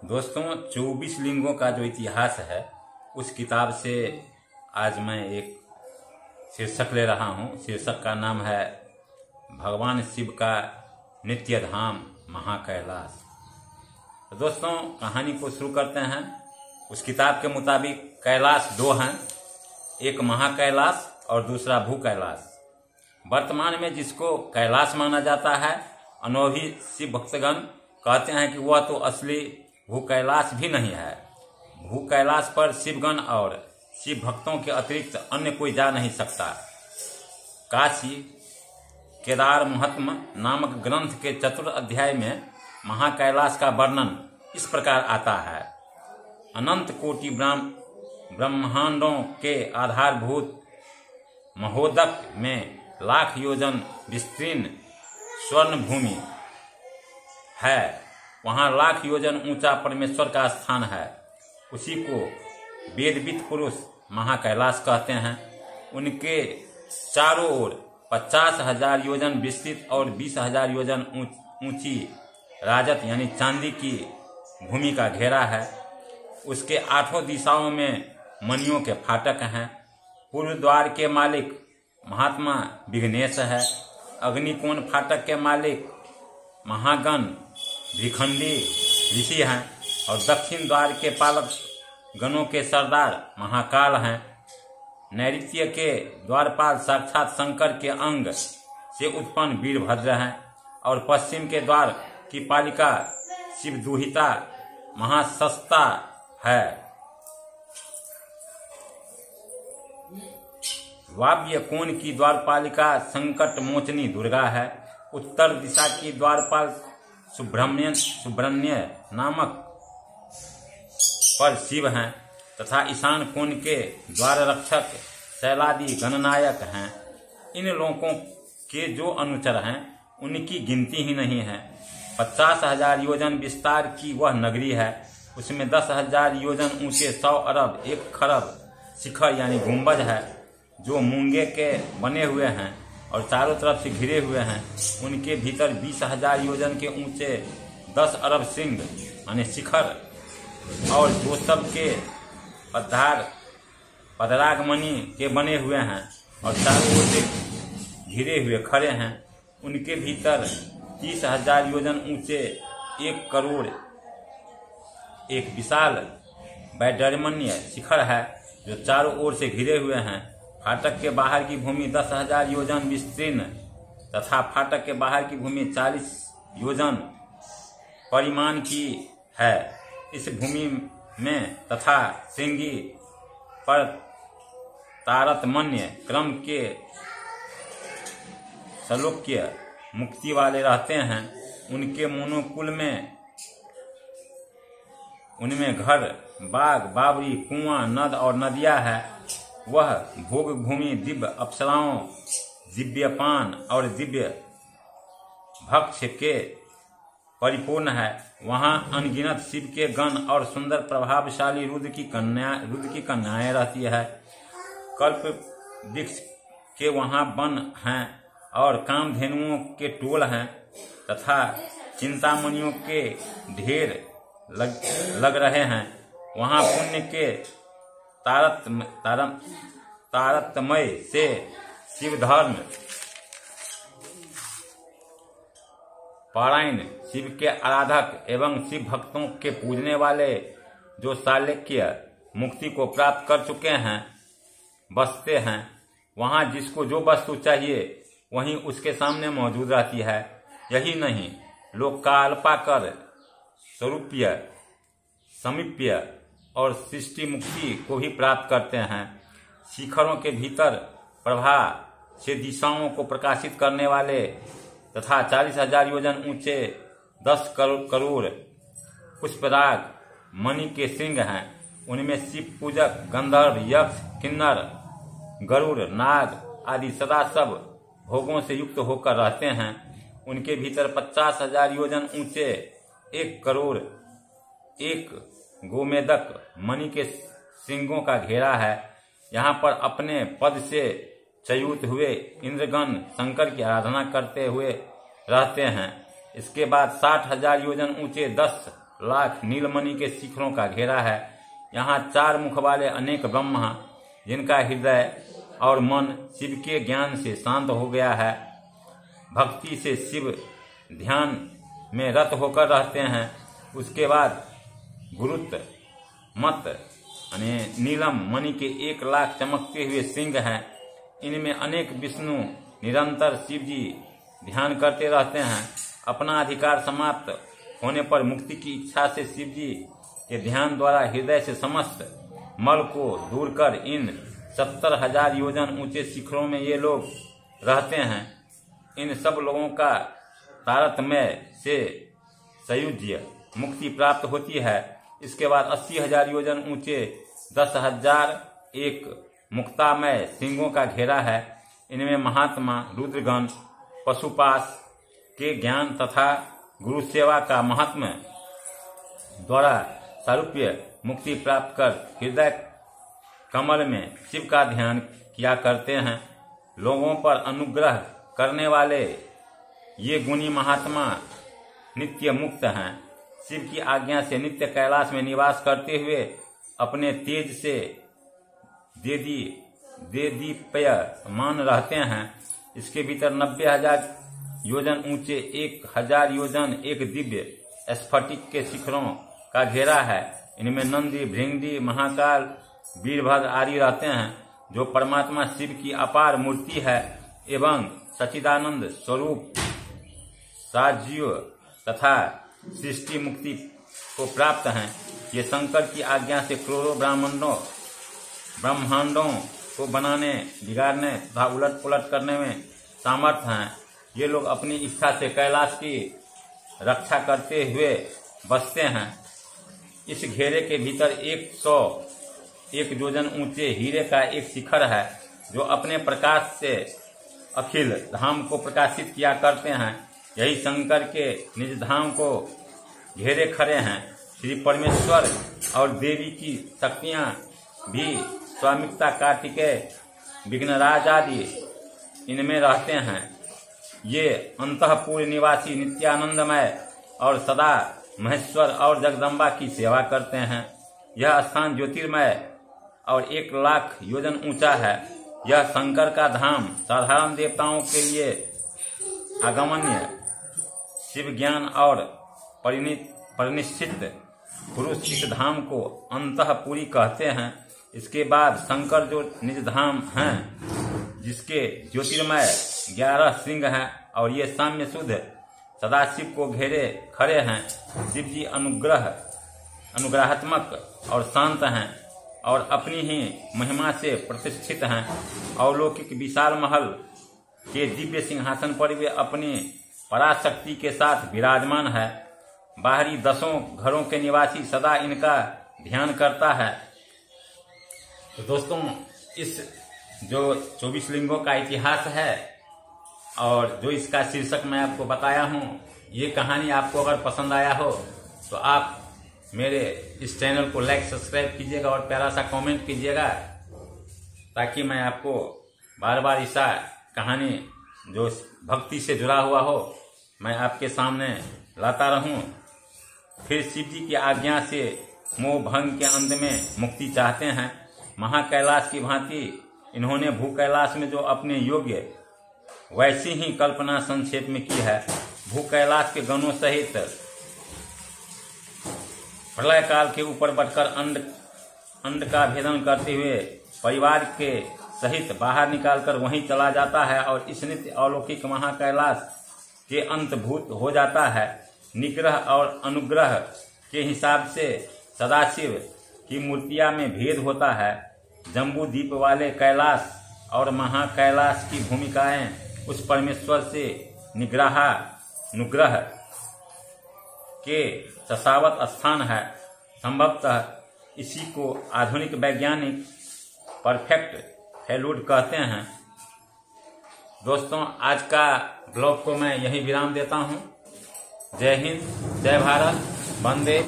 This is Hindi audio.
दोस्तों 24 लिंगों का जो इतिहास है उस किताब से आज मैं एक शीर्षक ले रहा हूँ। शीर्षक का नाम है भगवान शिव का नित्य धाम महाकैलाश। तो दोस्तों कहानी को शुरू करते हैं। उस किताब के मुताबिक कैलाश दो हैं, एक महाकैलाश और दूसरा भू कैलाश। वर्तमान में जिसको कैलाश माना जाता है, अनुभवी शिव भक्तगण कहते हैं कि वह तो असली भू कैलाश भी नहीं है। भू कैलाश पर शिवगण और शिव भक्तों के अतिरिक्त अन्य कोई जा नहीं सकता। काशी केदार महात्म नामक ग्रंथ के चतुर्थ अध्याय में महाकैलाश का वर्णन इस प्रकार आता है। अनंत कोटि ब्रह्मांडों के आधारभूत महोदक में लाख योजन विस्तीर्ण स्वर्ण भूमि है। वहां लाख योजन ऊंचा परमेश्वर का स्थान है। उसी को वेदविद पुरुष महाकैलाश कहते हैं। उनके चारों ओर 50,000 योजन विस्तृत और 20,000 योजन ऊंची राजत यानी चांदी की भूमि का घेरा है। उसके आठों दिशाओं में मणियों के फाटक हैं। पूर्व द्वार के मालिक महात्मा विघ्नेश है। अग्निकोण फाटक के मालिक महागण भीखंडी ऋषि हैं और दक्षिण द्वार के पालक गणों के सरदार महाकाल हैं। नैऋत्य के द्वारपाल साक्षात शंकर के अंग से उत्पन्न वीरभद्र हैं और पश्चिम के द्वार की पालिका शिवदुहिता महासस्ता है। वाव्य कोण की द्वारपालिका संकट मोचनी दुर्गा है। उत्तर दिशा की द्वारपाल सुब्रह्मण्य नामक पर शिव हैं तथा ईशान कोण के द्वार रक्षक शैलादि गणनायक हैं। इन लोगों के जो अनुचर हैं उनकी गिनती ही नहीं है। 50,000 योजन विस्तार की वह नगरी है। उसमें 10,000 योजन ऊंचे 100 अरब 1 खरब शिखर यानी गुंबज है जो मूंगे के बने हुए हैं और चारों तरफ से घिरे हुए हैं। उनके भीतर 20,000 योजन के ऊंचे 10 अरब सिंह यानी शिखर और जो सब के पदरागमणि के बने हुए हैं और चारों ओर से घिरे हुए खड़े हैं। उनके भीतर 30,000 योजन ऊंचे 1 करोड़ एक विशाल वैडर्मण्य शिखर है जो चारों ओर से घिरे हुए हैं। फाटक के बाहर की भूमि 10,000 योजन विस्तीर्ण तथा फाटक के बाहर की भूमि 40 योजन परिमाण की है। इस भूमि में तथा श्रृंगी पर तारतम्य क्रम के सलोक्य मुक्ति वाले रहते हैं। उनके मोनोकुल में उनमें घर बाग बावरी कुआं नद और नदियां है। वह भोग भूमि दिव्य अप्सराओं दिव्यपान और दिव्य भक्ष के परिपूर्ण है। वहां अनगिनत शिव के गण और सुंदर प्रभावशाली रुद्र की कन्याएं रहती है। कल्प वृक्ष के वहां वन हैं और कामधेनुओं के टोल हैं तथा चिंतामणियों के ढेर लग रहे हैं। वहां पुण्य के तारतमय से शिव धर्म पारायण शिव के आराधक एवं शिव भक्तों के पूजने वाले जो शाल्यक्य मुक्ति को प्राप्त कर चुके हैं बसते हैं। वहां जिसको जो वस्तु चाहिए वहीं उसके सामने मौजूद रहती है। यही नहीं, लोग काल्पा कर स्वरूपीय समीप्य और सृष्टि मुक्ति को भी प्राप्त करते हैं। शिखरों के भीतर प्रभा से दिशाओं को प्रकाशित करने वाले तथा 40,000 योजन ऊंचे 10 करोड़ पुष्पराग मणि के सिंह हैं। उनमें शिव पूजक गंधर्व यक्ष किन्नर गरुड़ नाग आदि सदा सब भोगों से युक्त होकर रहते हैं। उनके भीतर 50,000 योजन ऊंचे 1 करोड़ 1 गोमेदक मणि के सिंगों का घेरा है। यहाँ पर अपने पद से च्युत हुए इंद्रगण शंकर की आराधना करते हुए रहते हैं। इसके बाद 60,000 योजन ऊंचे 10 लाख नीलमणि के शिखरों का घेरा है। यहाँ 4 मुख वाले अनेक ब्रह्मा, जिनका हृदय और मन शिव के ज्ञान से शांत हो गया है, भक्ति से शिव ध्यान में रत होकर रहते हैं। उसके बाद गुरुत मत यानी नीलम मणि के 1 लाख चमकते हुए सिंह हैं। इनमें अनेक विष्णु निरंतर शिव जी ध्यान करते रहते हैं। अपना अधिकार समाप्त होने पर मुक्ति की इच्छा से शिव जी के ध्यान द्वारा हृदय से समस्त मल को दूर कर इन 70,000 योजन ऊंचे शिखरों में ये लोग रहते हैं। इन सब लोगों का तारतम्य से संयुज्य मुक्ति प्राप्त होती है। इसके बाद 80,000 योजन ऊंचे 10,001 मुक्तामय सिंहों का घेरा है। इनमें महात्मा रुद्रगण पशुपास के ज्ञान तथा गुरु सेवा का महात्म्य द्वारा सारूप्य मुक्ति प्राप्त कर हृदय कमल में शिव का ध्यान किया करते हैं। लोगों पर अनुग्रह करने वाले ये गुणी महात्मा नित्य मुक्त हैं। शिव की आज्ञा से नित्य कैलाश में निवास करते हुए अपने तेज से देदीप्यमान रहते हैं। इसके भीतर 90,000 योजन ऊंचे 1,000 योजन एक दिव्य स्फटिक के शिखरों का घेरा है। इनमें नंदी, भृंगी, महाकाल, वीरभद्र आदि रहते हैं, जो परमात्मा शिव की अपार मूर्ति है एवं सच्चिदानंद स्वरूप साजीव तथा सृष्टि मुक्ति को प्राप्त हैं। ये शंकर की आज्ञा से करोड़ों ब्रह्मांडों को बनाने, बिगाड़ने तथा उलट पुलट करने में सामर्थ्य हैं। ये लोग अपनी इच्छा से कैलाश की रक्षा करते हुए बसते हैं। इस घेरे के भीतर 101 योजन ऊंचे हीरे का एक शिखर है, जो अपने प्रकाश से अखिल धाम को प्रकाशित किया करते हैं। यही शंकर के निज धाम को घेरे खड़े हैं। श्री परमेश्वर और देवी की शक्तियां भी स्वामित्वा, कार्तिकेय, विघ्नराज आदि इनमें रहते हैं। ये अंतःपुर निवासी नित्यानंदमय और सदा महेश्वर और जगदम्बा की सेवा करते हैं। यह स्थान ज्योतिर्मय और 1 लाख योजन ऊंचा है। यह शंकर का धाम साधारण देवताओं के लिए अगमन्य शिव ज्ञान और परिनिश्चित पुरुष इस धाम को अंतःपुरी कहते हैं। इसके बाद शंकर जो निज धाम हैं, जिसके ज्योतिर्मय 11 सिंह हैं और ये साम्य शुद्ध सदाशिव को घेरे खड़े हैं। शिव जी अनुग्रहात्मक और शांत हैं और अपनी ही महिमा से प्रतिष्ठित हैं। अलौकिक विशाल महल के दिव्य सिंहासन पर वे अपनी पराशक्ति के साथ विराजमान है। बाहरी 10 घरों के निवासी सदा इनका ध्यान करता है। तो दोस्तों, इस जो 24 लिंगों का इतिहास है और जो इसका शीर्षक मैं आपको बताया हूँ, ये कहानी आपको अगर पसंद आया हो तो आप मेरे इस चैनल को लाइक, सब्सक्राइब कीजिएगा और प्यारा सा कमेंट कीजिएगा, ताकि मैं आपको बार बार ऐसा कहानी जो भक्ति से जुड़ा हुआ हो मैं आपके सामने लाता रहूं। फिर शिव जी की आज्ञा से मोह भंग के अंत में मुक्ति चाहते हैं। महाकैलाश की भांति इन्होंने भू कैलाश में जो अपने योग्य वैसी ही कल्पना संक्षेप में की है। भू कैलाश के गणों सहित प्रलय काल के ऊपर बढ़कर अंड का भेदन करते हुए परिवार के सहित बाहर निकालकर वहीं चला जाता है और इस नित्य अलौकिक महाकैलाश के अंतभूत हो जाता है। निग्रह और अनुग्रह के हिसाब से सदाशिव की मूर्तियां में भेद होता है। जम्बू द्वीप वाले कैलाश और महाकैलाश की भूमिकाएं उस परमेश्वर से अनुग्रह के ससावत स्थान है। संभवतः इसी को आधुनिक वैज्ञानिक परफेक्ट हेलुड कहते हैं। दोस्तों, आज का ब्लॉग को मैं यही विराम देता हूं। जय हिंद, जय भारत, वंदे